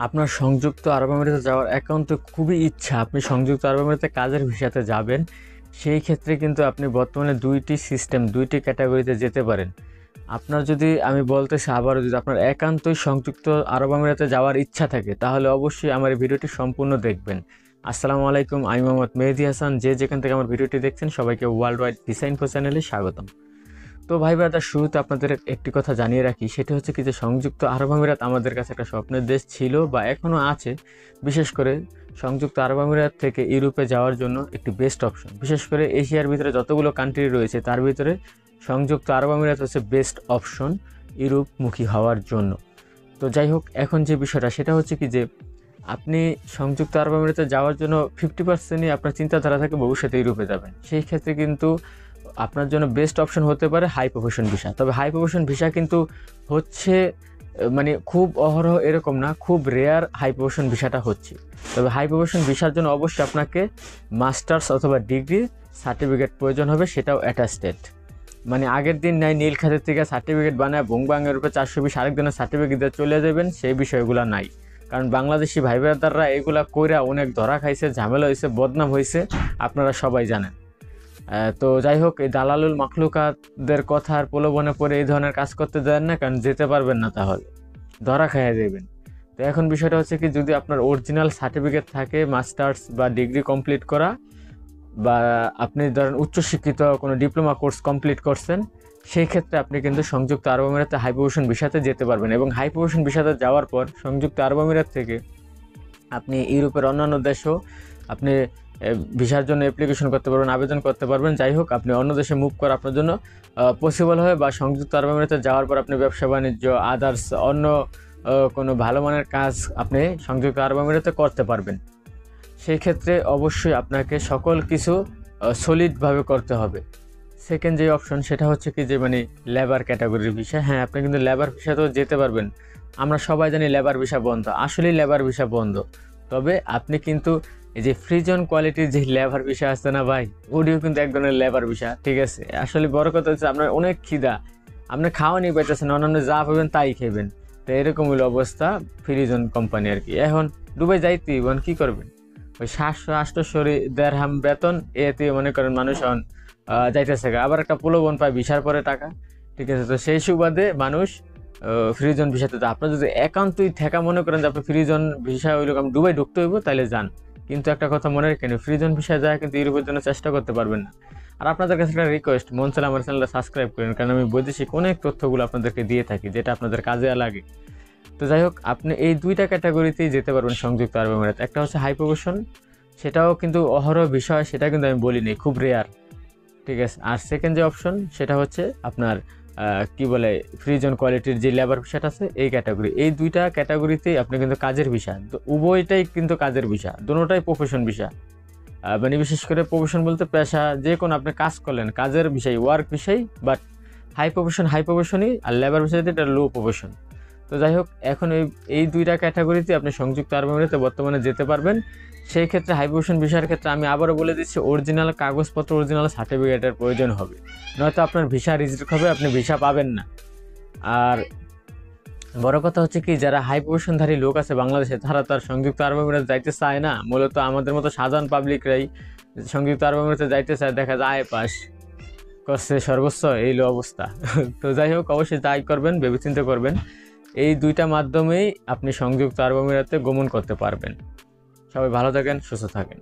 আপনার সংযুক্ত আরব আমিরাতে যাওয়ার একান্ত খুবই ইচ্ছা, আপনি সংযুক্ত আরব আমিরাতে কাজের ভিসাতে যাবেন, সেই ক্ষেত্রে কিন্তু আপনি বর্তমানে দুইটি ক্যাটাগরিতে যেতে পারেন। আপনার যদি আমি বলতেছি আবারও, যদি আপনার একান্তই সংযুক্ত আরব আমিরাতে যাওয়ার ইচ্ছা থাকে তাহলে অবশ্যই আমার এই ভিডিওটি সম্পূর্ণ দেখবেন। আসসালামু আলাইকুম, আমি মোহাম্মদ মেহেদি হাসান। যে যেখান থেকে আমার ভিডিওটি দেখছেন সবাইকে ওয়ার্ল্ড ওয়াইড ভিসা ইনফো চ্যানেলে স্বাগতম। তো ভাই ব্রাদার, শুরুতে আপনাদের একটি কথা জানিয়ে রাখি, সেটি হচ্ছে কি যে সংযুক্ত আরব আমিরাত আমাদের কাছে একটা স্বপ্নের দেশ ছিল বা এখনও আছে। বিশেষ করে সংযুক্ত আরব আমিরাত থেকে ইউরোপে যাওয়ার জন্য একটি বেস্ট অপশন। বিশেষ করে এশিয়ার ভিতরে যতগুলো কান্ট্রি রয়েছে তার ভিতরে সংযুক্ত আরব আমিরাত হচ্ছে বেস্ট অপশন ইউরোপমুখী হওয়ার জন্য। তো যাই হোক, এখন যে বিষয়টা সেটা হচ্ছে কি যে আপনি সংযুক্ত আরব আমিরাতে যাওয়ার জন্য 50%ই আপনার চিন্তাধারা থাকে ভবিষ্যতে ইউরোপে যাবেন। সেই ক্ষেত্রে কিন্তু আপনার জন্য বেস্ট অপশন হতে পারে হাই প্রফেশন ভিসা। তবে হাই প্রফেশন ভিসা কিন্তু হচ্ছে মানে খুব অহরহ এরকম না, খুব রেয়ার হাই প্রফেশন ভিসাটা হচ্ছে। তবে হাই প্রফেশন ভিসার জন্য অবশ্যই আপনাকে মাস্টার্স অথবা ডিগ্রি সার্টিফিকেট প্রয়োজন হবে, সেটাও অ্যাটাস্টেড। মানে আগের দিন নাই নীল খাতের থেকে সার্টিফিকেট বানায় বংবাঙের উপরে 420 আরেকজনের সার্টিফিকেট দিয়ে চলে যাবেন, সেই বিষয়গুলো নাই। কারণ বাংলাদেশি ভাই ব্রাদাররা এগুলা কইরা অনেক ধরা খাইছে, ঝামেলা হয়েছে, বদনাম হয়েছে, আপনারা সবাই জানেন। তো যাই হোক, এই দালালুল মাখলুকাতদের কথার প্রলোভনে পড়ে এই ধরনের কাজ করতে দেন না, কারণ যেতে পারবেন না, তাহলে ধরা খাইয়া দেবেন। তো এখন বিষয়টা হচ্ছে কি, যদি আপনার অরিজিনাল সার্টিফিকেট থাকে মাস্টার্স বা ডিগ্রি কমপ্লিট করা, বা আপনি ধরেন উচ্চশিক্ষিত কোনো ডিপ্লোমা কোর্স কমপ্লিট করছেন, সেই ক্ষেত্রে আপনি কিন্তু সংযুক্ত আরব আমিরাতে হাই প্রফেশন ভিসাতে যেতে পারবেন। এবং হাই প্রফেশন ভিসাতে যাওয়ার পর সংযুক্ত আরব আমিরাত থেকে আপনি ইউরোপের অন্যান্য দেশেও আপনি ভিসার জন্য অ্যাপ্লিকেশন করতে পারবেন, আবেদন করতে পারবেন। যাই হোক, আপনি অন্য দেশে মুভ করা আপনার জন্য পসিবল হবে, বা সংযুক্ত আরব আমিরাতে যাওয়ার পর আপনি ব্যবসা বাণিজ্য আদার্স অন্য কোনো ভালো মানের কাজ আপনি সংযুক্ত আরব আমিরাতে করতে পারবেন। সেই ক্ষেত্রে অবশ্যই আপনাকে সকল কিছু সলিডভাবে করতে হবে। সেকেন্ড যে অপশন সেটা হচ্ছে কি যে মানে লেবার ক্যাটাগরির ভিসা। হ্যাঁ, আপনি কিন্তু লেবার ভিসাতেও যেতে পারবেন। আমরা সবাই জানি লেবার ভিসা বন্ধ, আসলেই লেবার ভিসা বন্ধ। তবে আপনি কিন্তু এই যে ফ্রিজন কোয়ালিটির যে লেবার ভিসা আছে না ভাই, ওটিও কিন্তু এক ধরনের লেবার ভিসা, ঠিক আছে। আসলে বড় কথা হচ্ছে আপনার অনেক খিদা, আপনি খাওয়া নিয়ে পাইতেছেন, অন্যান্য যা পাবেন তাই খেবেন। তো এরকম হলো অবস্থা ফ্রিজন কোম্পানি আর কি। এখন দুবাই যাইতে কী করবেন, ওই 700-800 দেড়হাম বেতন এতে মনে করেন মানুষ যাইতেছে। আবার একটা প্রলোভন পায় ভিসার পরে টাকা, ঠিক আছে। তো সেই সুবাদে মানুষ ফ্রিজন ভিসাতে যায়। আপনার যদি একান্তই ঠেকা মনে করেন যে আপনি ফ্রিজন ভিসা ওইরকম দুবাই ঢুকতে হইব, তাহলে যান। কিন্তু একটা কথা মনে রাখেন, ফ্রিজন ভিসা যায় কিন্তু ইউরোপের জন্য চেষ্টা করতে পারবেন না। আর আপনাদের কাছে একটা রিকোয়েস্ট, মন চাইলে আমার চ্যানেলটা সাবস্ক্রাইব করেন, কারণ আমি বৈদেশিক অনেক তথ্যগুলো আপনাদেরকে দিয়ে থাকি যেটা আপনাদের কাজে লাগে। তো যাই হোক, আপনি এই দুইটা ক্যাটাগরিতেই যেতে পারবেন সংযুক্ত আরব আমিরাত। একটা হচ্ছে হাই প্রফেশন, সেটাও কিন্তু অহরহ বিষয়, সেটা কিন্তু আমি বলিনি, খুব রেয়ার, ঠিক আছে। আর সেকেন্ড যে অপশন সেটা হচ্ছে আপনার কি বলে ফ্রিজন কোয়ালিটির যে লেবার ভিসাটা আছে, এই ক্যাটাগরি। এই দুইটা ক্যাটাগরিতেই আপনি কিন্তু কাজের ভিসা, উভয়টাই কিন্তু কাজের ভিসা, দুটোটাই প্রফেশন ভিসা। মানে বিশেষ করে প্রফেশন বলতে পেশা, যে কোনো আপনি কাজ করলেন কাজের বিষয়, ওয়ার্ক বিষয়। বাট হাই প্রফেশনই, আর লেবার ভিসা এটা লো প্রফেশন। তো যাই হোক, এখন এই দুইটা ক্যাটাগরিতে আপনি সংযুক্ত আরব আমিরাতে বর্তমানে যেতে পারবেন। সেই ক্ষেত্রে হাই প্রফেশন ভিসার ক্ষেত্রে আমি আবারও বলে দিচ্ছি, অরিজিনাল কাগজপত্র, অরিজিনাল সার্টিফিকেটের প্রয়োজন হবে, নয়তো আপনার ভিসা রিজেক্ট হবে, আপনি ভিসা পাবেন না। আর বড় কথা হচ্ছে কি, যারা হাই প্রফেশনধারী লোক আছে বাংলাদেশে, তারা তার সংযুক্ত আরব আমিরাতে যাইতে চায় না। মূলত আমাদের মতো সাধারণ পাবলিকরাই সংযুক্ত আরব আমিরাতে যাইতে চায়, দেখা যায় পাস করছে সর্বোচ্চ, এই অবস্থা। তো যাই হোক, অবশ্যই যাই করবেন ভেবেচিন্তে করবেন। এই দুইটা মাধ্যমেই আপনি সংযুক্ত আরব আমিরাতে গমন করতে পারবেন। সবাই ভালো থাকেন, সুস্থ থাকেন।